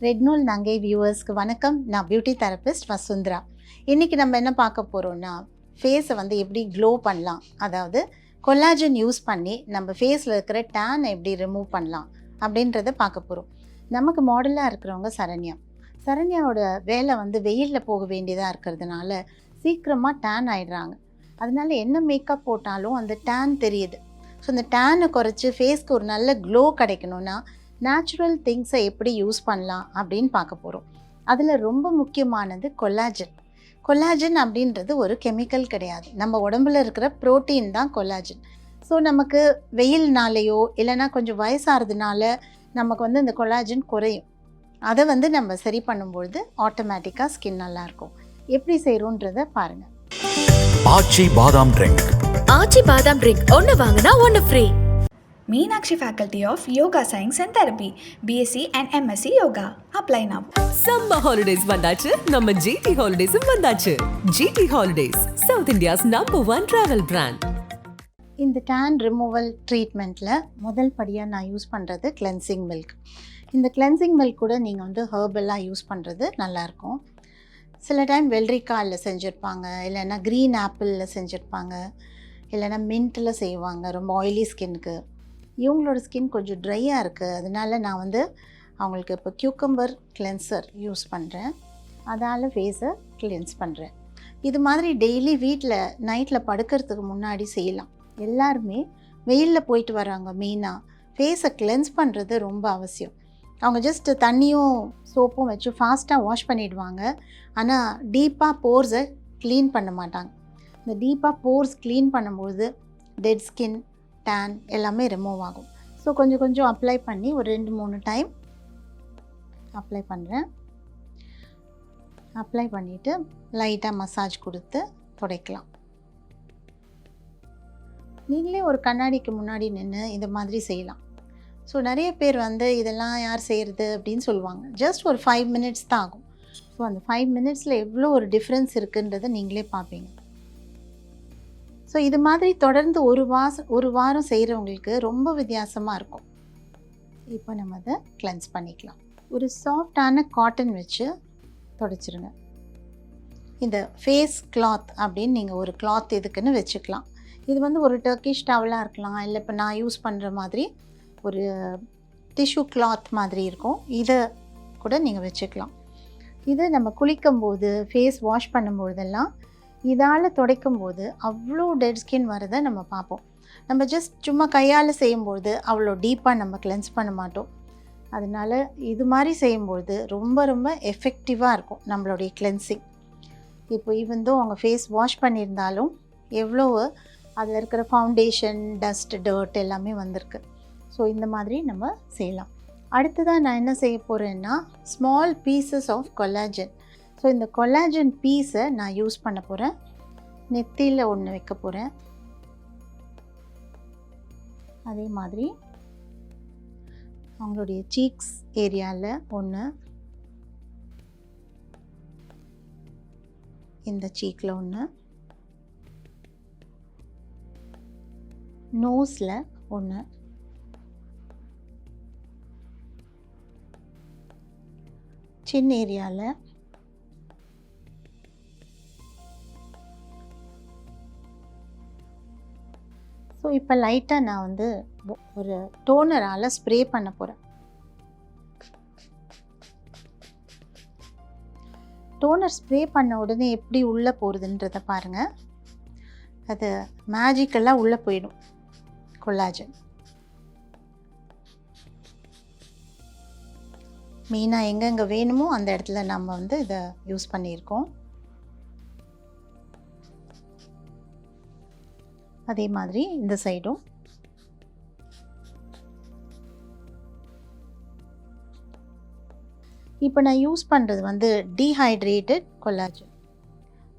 Red நூல் நங்கை வியூவர்ஸ்க்கு வணக்கம். நான் பியூட்டி தெரபிஸ்ட் வசுந்தரா. இன்றைக்கி நம்ம என்ன பார்க்க போகிறோன்னா, ஃபேஸை வந்து எப்படி க்ளோ பண்ணலாம், அதாவது கொலாஜன் யூஸ் பண்ணி நம்ம ஃபேஸில் இருக்கிற டேன் எப்படி ரிமூவ் பண்ணலாம் அப்படின்றத பார்க்க போகிறோம். நமக்கு மாடலாக இருக்கிறவங்க சரண்யாவோட வேலை வந்து வெயிலில் போக வேண்டியதாக இருக்கிறதுனால சீக்கிரமாக டேன் ஆகிடுறாங்க. அதனால என்ன மேக்கப் போட்டாலும் அந்த டேன் தெரியுது. ஸோ அந்த டேனை குறைச்சி ஃபேஸ்க்கு ஒரு நல்ல க்ளோ கிடைக்கணும்னா நேச்சுரல் திங்ஸை எப்படி யூஸ் பண்ணலாம் அப்படின்னு பார்க்க போகிறோம். அதில் ரொம்ப முக்கியமானது கொலாஜன் அப்படின்றது ஒரு கெமிக்கல் கிடையாது, நம்ம உடம்புல இருக்கிற ப்ரோட்டீன் தான் கொலாஜன். ஸோ நமக்கு வெயில்னாலேயோ இல்லைனா கொஞ்சம் வயசாகிறதுனால நமக்கு வந்து இந்த கொலாஜன் குறையும். அதை வந்து நம்ம சரி பண்ணும்பொழுது ஆட்டோமேட்டிக்காக ஸ்கின் நல்லாயிருக்கும். எப்படி செய்கிறோன்றதை பாருங்கள். ஆச்சி பாதாம் ட்ரிங்க் ஒன்று வாங்கினா ஒன்று free. Meenakshi Faculty of Yoga Science and Therapy, BSc and MSc Yoga. Apply now. Summer holidays வந்தாச்சு, நம்ம GT Holidays வந்தாச்சு. GT Holidays, South India's #1 travel brand. இந்த டேன் ரிமூவல் ட்ரீட்மெண்ட்டில் முதல் படியாக நான் யூஸ் பண்ணுறது கிளென்சிங் மில்க். இந்த கிளென்சிங் மில்க் கூட நீங்கள் வந்து ஹெர்பலாக யூஸ் பண்ணுறது நல்லாயிருக்கும். சில டைம் வெள்ளரிக்காயில் செஞ்சுருப்பாங்க, இல்லைன்னா க்ரீன் ஆப்பிளில் செஞ்சுருப்பாங்க, இல்லைன்னா மின்ட்டில் செய்வாங்க ரொம்ப ஆயிலி ஸ்கின்னுக்கு. இவங்களோட ஸ்கின் கொஞ்சம் ட்ரையாக இருக்குது, அதனால நான் வந்து அவங்களுக்கு இப்போ கியூக்கம்பர் கிளென்சர் யூஸ் பண்ணுறேன். அதால் ஃபேஸை கிளென்ஸ் பண்ணுறேன். இது மாதிரி டெய்லி வீட்டில் நைட்டில் படுக்கிறதுக்கு முன்னாடி செய்யலாம். எல்லாருமே வெயிலில் போயிட்டு வராங்க, மெயினாக ஃபேஸை கிளென்ஸ் பண்ணுறது ரொம்ப அவசியம். அவங்க ஜஸ்ட்டு தண்ணியும் சோப்பும் வச்சு ஃபாஸ்ட்டாக வாஷ் பண்ணிவிடுவாங்க, ஆனால் டீப்பாக போர்ஸை க்ளீன் பண்ண மாட்டாங்க. இந்த டீப்பாக போர்ஸ் க்ளீன் பண்ணும்போது டெட் ஸ்கின், டேன் எல்லாமே ரிமூவ் ஆகும். ஸோ கொஞ்சம் அப்ளை பண்ணி ஒரு 2-3 டைம் அப்ளை பண்ணுறேன். அப்ளை பண்ணிவிட்டு லைட்டாக மசாஜ் கொடுத்து துடைக்கலாம். நீங்களே ஒரு கண்ணாடிக்கு முன்னாடி நின்று இந்த மாதிரி செய்யலாம். ஸோ நிறைய பேர் வந்து இதெல்லாம் யார் செய்கிறது அப்படின்னு சொல்லுவாங்க. ஜஸ்ட் ஒரு 5 மினிட்ஸ் தான் ஆகும். ஸோ அந்த 5 மினிட்ஸில் எவ்வளோ ஒரு டிஃப்ரென்ஸ் இருக்குன்றதை நீங்களே பார்ப்பீங்க. ஸோ இது மாதிரி தொடர்ந்து ஒரு வாரம் செய்கிறவங்களுக்கு ரொம்ப வித்தியாசமாக இருக்கும். இப்போ நம்ம அதை கிளென்ஸ் பண்ணிக்கலாம். ஒரு சாஃப்டான காட்டன் வச்சு துடைச்சிருங்க. இந்த ஃபேஸ் கிளாத் அப்படின்னு நீங்கள் ஒரு கிளாத் இதுக்குன்னு வச்சுக்கலாம். இது வந்து ஒரு டர்க்கிஷ் டவலாக இருக்கலாம், இல்லை இப்போ நான் யூஸ் பண்ணுற மாதிரி ஒரு டிஷ்யூ கிளாத் மாதிரி இருக்கும், இதை கூட நீங்கள் வச்சுக்கலாம். இது நம்ம குளிக்கும்போது ஃபேஸ் வாஷ் பண்ணும்போதெல்லாம் இதால் துடைக்கும்போது அவ்வளோ டெட் ஸ்கின் வரதை நம்ம பார்ப்போம். நம்ம ஜஸ்ட் சும்மா கையால் செய்யும்போது அவ்வளோ டீப்பாக நம்ம கிளென்ஸ் பண்ண மாட்டோம். அதனால் இது மாதிரி செய்யும்போது ரொம்ப எஃபெக்டிவாக இருக்கும் நம்மளுடைய கிளென்சிங். இப்போ ஈவன்தோ அவங்க ஃபேஸ் வாஷ் பண்ணியிருந்தாலும் எவ்வளோ அதில் இருக்கிற ஃபவுண்டேஷன், டஸ்ட், டர்ட் எல்லாமே வந்திருக்கு. ஸோ இந்த மாதிரி நம்ம செய்யலாம். அடுத்ததாக நான் என்ன செய்ய போகிறேன்னா ஸ்மால் பீசஸ் ஆஃப் கொலாஜன். ஸோ இந்த கொலாஜன் பீஸை நான் யூஸ் பண்ண போகிறேன். நெத்தியில் ஒன்று வைக்க போகிறேன். அதே மாதிரி அவங்களுடைய சீக்ஸ் ஏரியாவில் ஒன்று, இந்த சீக்கில் ஒன்று, நோஸில் ஒன்று, சின் ஏரியாவில், ஸோ இப்போ லைட்டாக நான் வந்து ஒரு டோனரால் ஸ்ப்ரே பண்ண போகிறேன். டோனர் ஸ்ப்ரே பண்ண உடனே எப்படி உள்ளே போகிறதுன்றதை பாருங்கள். அது மேஜிக்கெல்லாம் உள்ளே போயிடும் கொலாஜன். மெயினாக எங்கெங்கே வேணுமோ அந்த இடத்துல நம்ம வந்து இதை யூஸ் பண்ணியிருக்கோம். அதே மாதிரி இந்த சைடும். இப்போ நான் யூஸ் பண்ணுறது வந்து டீஹைட்ரேட்டட் கொலாஜன்.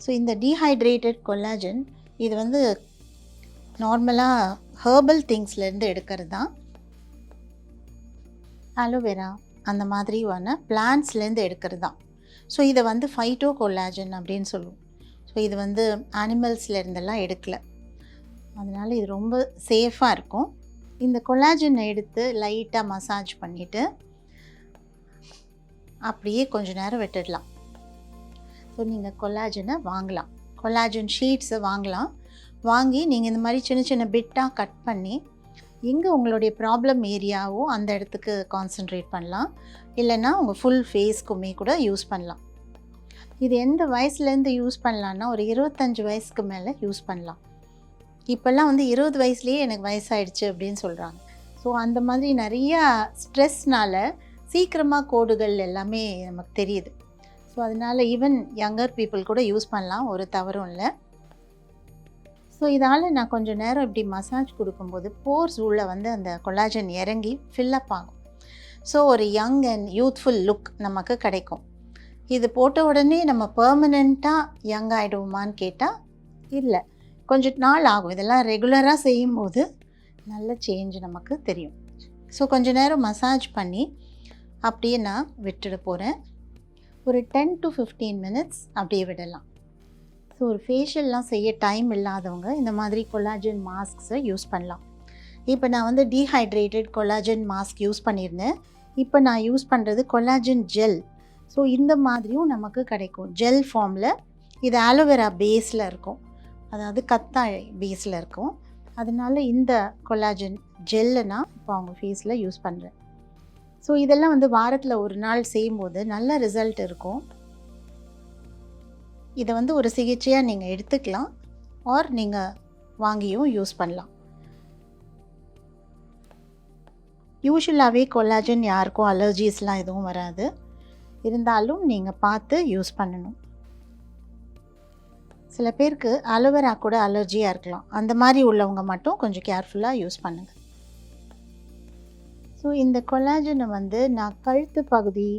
ஸோ இந்த டீஹைட்ரேட்டட் கொலாஜன் இது வந்து நார்மலாக ஹெர்பல் திங்ஸ்லேருந்து எடுக்கிறது தான். அலோவேரா அந்த மாதிரியான பிளான்ட்ஸ்லேருந்து எடுக்கிறது தான். ஸோ இதை வந்து ஃபைட்டோ கொலாஜன் அப்படின்னு சொல்லுவோம். ஸோ இது வந்து அனிமல்ஸ்லேருந்தெல்லாம் எடுக்கலை, அதனால் இது ரொம்ப சேஃபாக இருக்கும். இந்த கொலாஜனை எடுத்து லைட்டாக மசாஜ் பண்ணிவிட்டு அப்படியே கொஞ்ச நேரம் விட்டுடலாம். ஸோ நீங்கள் கொலாஜனை வாங்கலாம், கொலாஜன் ஷீட்ஸை வாங்கலாம். வாங்கி நீங்கள் இந்த மாதிரி சின்ன சின்ன பிட்டாக கட் பண்ணி எங்கே உங்களுடைய ப்ராப்ளம் ஏரியாவோ அந்த இடத்துக்கு கான்சென்ட்ரேட் பண்ணலாம். இல்லைன்னா உங்கள் ஃபுல் ஃபேஸ்க்குமே கூட யூஸ் பண்ணலாம். இது எந்த வயசுலேருந்து யூஸ் பண்ணலான்னா ஒரு 25 வயசுக்கு மேலே யூஸ் பண்ணலாம். இப்போல்லாம் வந்து 20 வயசுலேயே எனக்கு வயசாயிடுச்சு அப்படின்னு சொல்கிறாங்க. ஸோ அந்த மாதிரி நிறையா ஸ்ட்ரெஸ்னால் சீக்கிரமாக கோடுகள் எல்லாமே நமக்கு தெரியுது. ஸோ அதனால் ஈவன் யங்கர் பீப்புள் கூட யூஸ் பண்ணலாம், ஒரு தவறும் இல்லை. ஸோ இதால் நான் கொஞ்சம் நேரம் இப்படி மசாஜ் கொடுக்கும்போது போர்ஸ் உள்ளே வந்து அந்த கொலாஜன் இறங்கி ஃபில்லப் ஆகும். ஸோ ஒரு யங் அண்ட் யூத்ஃபுல் லுக் நமக்கு கிடைக்கும். இது போட்ட உடனே நம்ம பெர்மனெண்ட்டாக யங் ஆகிடுவோமான்னு கேட்டால் இல்லை, கொஞ்சம் நாள் ஆகும். இதெல்லாம் ரெகுலராக செய்யும்போது நல்ல சேஞ்ச் நமக்கு தெரியும். ஸோ கொஞ்சம் நேரம் மசாஜ் பண்ணி அப்படியே நான் விட்டுட போகிறேன். ஒரு 10 to 15 minutes அப்படியே விடலாம். ஸோ ஒரு ஃபேஷியல்லாம் செய்ய டைம் இல்லாதவங்க இந்த மாதிரி கொலாஜன் மாஸ்க்ஸை யூஸ் பண்ணலாம். இப்போ நான் வந்து டீஹைட்ரேட்டட் கொலாஜன் மாஸ்க் யூஸ் பண்ணியிருந்தேன். இப்போ நான் யூஸ் பண்ணுறது கொலாஜன் ஜெல். ஸோ இந்த மாதிரியும் நமக்கு கிடைக்கும் ஜெல் ஃபார்மில். இது ஆலோவேரா பேஸில் இருக்கும், அதாவது கத்தாழை பேஸில் இருக்கும். அதனால் இந்த கொலாஜன் ஜெல்லை நான் இப்போ அவங்க ஃபேஸில் யூஸ் பண்ணுறேன். ஸோ இதெல்லாம் வந்து வாரத்தில் ஒரு நாள் செய்யும்போது நல்ல ரிசல்ட் இருக்கும். இதை வந்து ஒரு சிகிச்சையாக நீங்கள் எடுத்துக்கலாம், ஆர் நீங்கள் வாங்கியும் யூஸ் பண்ணலாம். யூஷுவலாகவே கொலாஜன் யாருக்கும் அலர்ஜிஸ்லாம் எதுவும் வராது, இருந்தாலும் நீங்கள் பார்த்து யூஸ் பண்ணணும். சில பேருக்கு அலோவேரா கூட அலர்ஜியாக இருக்கலாம், அந்த மாதிரி உள்ளவங்க மட்டும் கொஞ்சம் கேர்ஃபுல்லாக யூஸ் பண்ணுங்கள். ஸோ இந்த கொலாஜனை வந்து நான் கழுத்து பகுதி,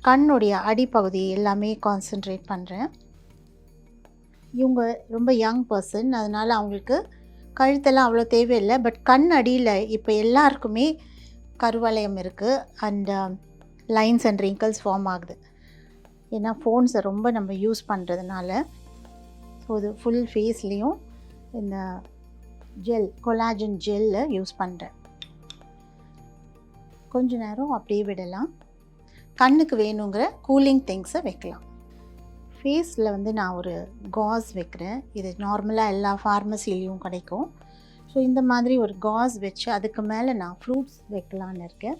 கண்ணுடைய அடிப்பகுதி எல்லாமே கான்சென்ட்ரேட் பண்ணுறேன். இவங்க ரொம்ப யங் பர்சன், அதனால் அவங்களுக்கு கழுத்தெல்லாம் அவ்வளோ தேவையில்லை. பட் கண் அடியில் இப்போ எல்லாருக்குமே கருவளையம் இருக்குது and lines and wrinkles form ஆகுது. ஏன்னா ஃபோன்ஸை ரொம்ப நம்ம யூஸ் பண்ணுறதுனால. ஸோ இது ஃபுல் ஃபேஸ்லேயும் இந்த ஜெல், கொலாஜன் ஜெல்லை யூஸ் பண்ணுறேன். கொஞ்ச நேரம் அப்படியே விடலாம். கண்ணுக்கு வேணுங்கிற கூலிங் திங்ஸை வைக்கலாம். ஃபேஸில் வந்து நான் ஒரு காஸ் வைக்கிறேன். இது நார்மலாக எல்லா ஃபார்மசிலையும் கிடைக்கும். ஸோ இந்த மாதிரி ஒரு காஸ் வச்சு அதுக்கு மேலே நான் ஃப்ரூட்ஸ் வைக்கலான்னு இருக்கேன்.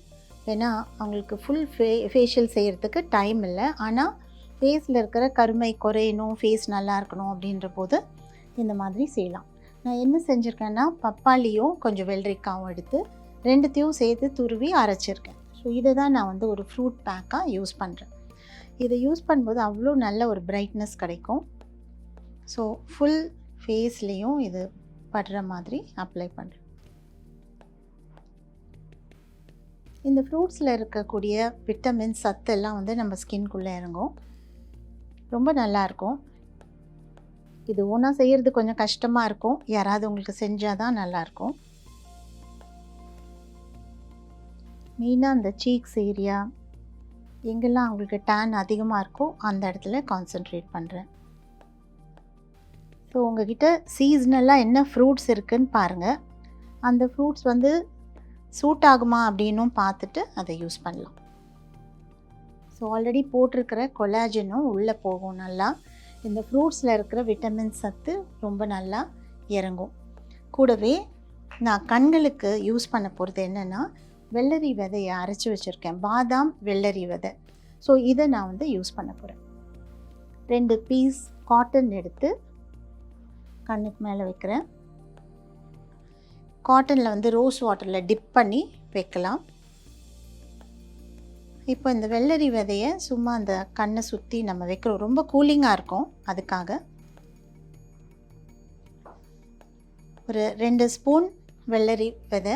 ஏன்னா அவங்களுக்கு ஃபுல் ஃபேஷியல் செய்கிறதுக்கு டைம் இல்லை, ஆனால் ஃபேஸில் இருக்கிற கருமை குறையணும், ஃபேஸ் நல்லா இருக்கணும் அப்படின்ற போது இந்த மாதிரி செய்யலாம். நான் என்ன செஞ்சுருக்கேன்னா பப்பாளியும் கொஞ்சம் வெள்ளரிக்காவும் எடுத்து ரெண்டுத்தையும் சேர்த்து துருவி அரைச்சிருக்கேன். ஸோ இதை தான் நான் வந்து ஒரு ஃப்ரூட் பேக்காக யூஸ் பண்ணுறேன். இதை யூஸ் பண்ணும்போது அவ்வளோ நல்ல ஒரு பிரைட்னஸ் கிடைக்கும். ஸோ ஃபுல் ஃபேஸ்லேயும் இது படுற மாதிரி அப்ளை பண்ணுறேன். இந்த ஃப்ரூட்ஸில் இருக்கக்கூடிய விட்டமின் சத்தெல்லாம் வந்து நம்ம ஸ்கின்குள்ளே இறங்கும், ரொம்ப நல்லாயிருக்கும். இது ஒன்றா செய்கிறது கொஞ்சம் கஷ்டமாக இருக்கும், யாராவது உங்களுக்கு செஞ்சால் தான் நல்லாயிருக்கும். மெயினாக அந்த சீக்ஸ் ஏரியா எங்கெல்லாம் அவங்களுக்கு டேன் அதிகமாக இருக்கோ அந்த இடத்துல கான்சென்ட்ரேட் பண்ணுறேன். ஸோ உங்ககிட்ட சீஸ்னலாக என்ன ஃப்ரூட்ஸ் இருக்குதுன்னு பாருங்கள். அந்த ஃப்ரூட்ஸ் வந்து சூட் ஆகுமா அப்படின்னும் பார்த்துட்டு அதை யூஸ் பண்ணலாம். ஸோ ஆல்ரெடி போட்டிருக்கிற கொலாஜனும் உள்ளே போகும் நல்லா. இந்த ஃப்ரூட்ஸில் இருக்கிற விட்டமின் சத்து ரொம்ப நல்லா இறங்கும். கூடவே நான் கண்களுக்கு யூஸ் பண்ண போகிறது என்னென்னா வெள்ளரி விதையை அரைச்சி வச்சுருக்கேன், பாதாம் வெள்ளரி விதை. ஸோ இதை நான் வந்து யூஸ் பண்ண போகிறேன். 2 பீஸ் காட்டன் எடுத்து கண்ணுக்கு மேலே வைக்கிறேன். காட்டனில் வந்து ரோஸ் வாட்டரில் டிப் பண்ணி வைக்கலாம். இப்போ இந்த வெள்ளரி விதையை சும்மா அந்த கண்ணை சுற்றி நம்ம வைக்கிறோம், ரொம்ப கூலிங்காக இருக்கும். அதுக்காக ஒரு 2 ஸ்பூன் வெள்ளரி விதை,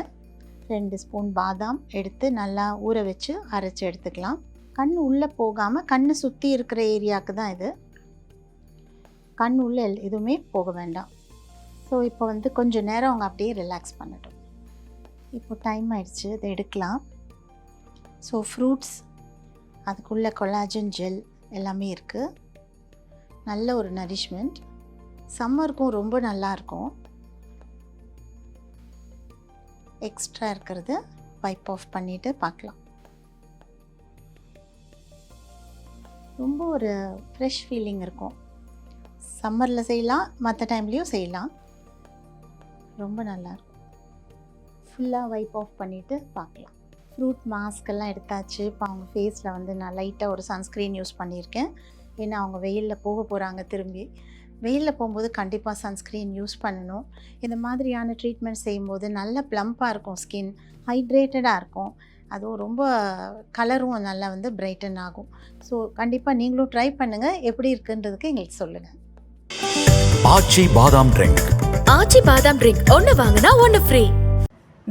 2 ஸ்பூன் பாதாம் எடுத்து நல்லா ஊற வச்சு அரைச்சி எடுத்துக்கலாம். கண் உள்ளே போகாமல் கண்ணை சுற்றி இருக்கிற ஏரியாவுக்கு தான் இது, கண் உள்ளே எதுவுமே போக வேண்டாம். ஸோ இப்போ வந்து கொஞ்சம் நேரம் அவங்க அப்படியே ரிலாக்ஸ் பண்ணட்டும். இப்போ டைம் ஆயிடுச்சு, இதை எடுக்கலாம். ஸோ ஃப்ரூட்ஸ், அதுக்குள்ளே கொலாஜன் ஜெல் எல்லாமே இருக்குது. நல்ல ஒரு நரிஷ்மெண்ட், சம்மருக்கும் ரொம்ப நல்லாயிருக்கும். எக்ஸ்ட்ரா இருக்கிறது வைப் ஆஃப் பண்ணிவிட்டு பார்க்கலாம். ரொம்ப ஒரு ஃப்ரெஷ் ஃபீலிங் இருக்கும். சம்மரில் செய்யலாம், மற்ற டைம்லேயும் செய்யலாம். ரொம்ப நல்லாயிருக்கும். ஃபுல்லாக வைப் ஆஃப் பண்ணிவிட்டு பார்க்கலாம். ஃப்ரூட் மாஸ்கெல்லாம் எடுத்தாச்சு. இப்போ அவங்க ஃபேஸில் வந்து நான் லைட்டாக ஒரு சன்ஸ்க்ரீன் யூஸ் பண்ணியிருக்கேன். ஏன்னா அவங்க வெயிலில் போக போகிறாங்க. திரும்பி வெயிலில் போகும்போது கண்டிப்பாக சன்ஸ்க்ரீன் யூஸ் பண்ணணும். இந்த மாதிரியான ட்ரீட்மெண்ட் செய்யும்போது நல்ல ப்ளம்ப்பாக இருக்கும், ஸ்கின் ஹைட்ரேட்டடாக இருக்கும். அதுவும் ரொம்ப கலரும் நல்லா வந்து பிரைட்டன் ஆகும். ஸோ கண்டிப்பாக நீங்களும் ட்ரை பண்ணுங்கள். எப்படி இருக்குன்றதுக்கு எங்களுக்கு சொல்லுங்கள். ஆச்சி பாதாம் ட்ரிங்க். ஆச்சி பாதாம் ட்ரிங்க் ஒன்று வாங்கினா ஒன்று free.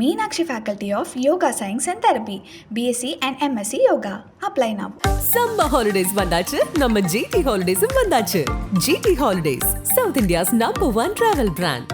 Meenakshi Faculty of Yoga Science and Therapy, BSc and MSc Yoga. Apply now. Summer holidays வந்தாச்சு, நம்ம ஜிடி ஹாலிடேஸும் வந்தாச்சு. GT holidays, South India's number 1 travel brand.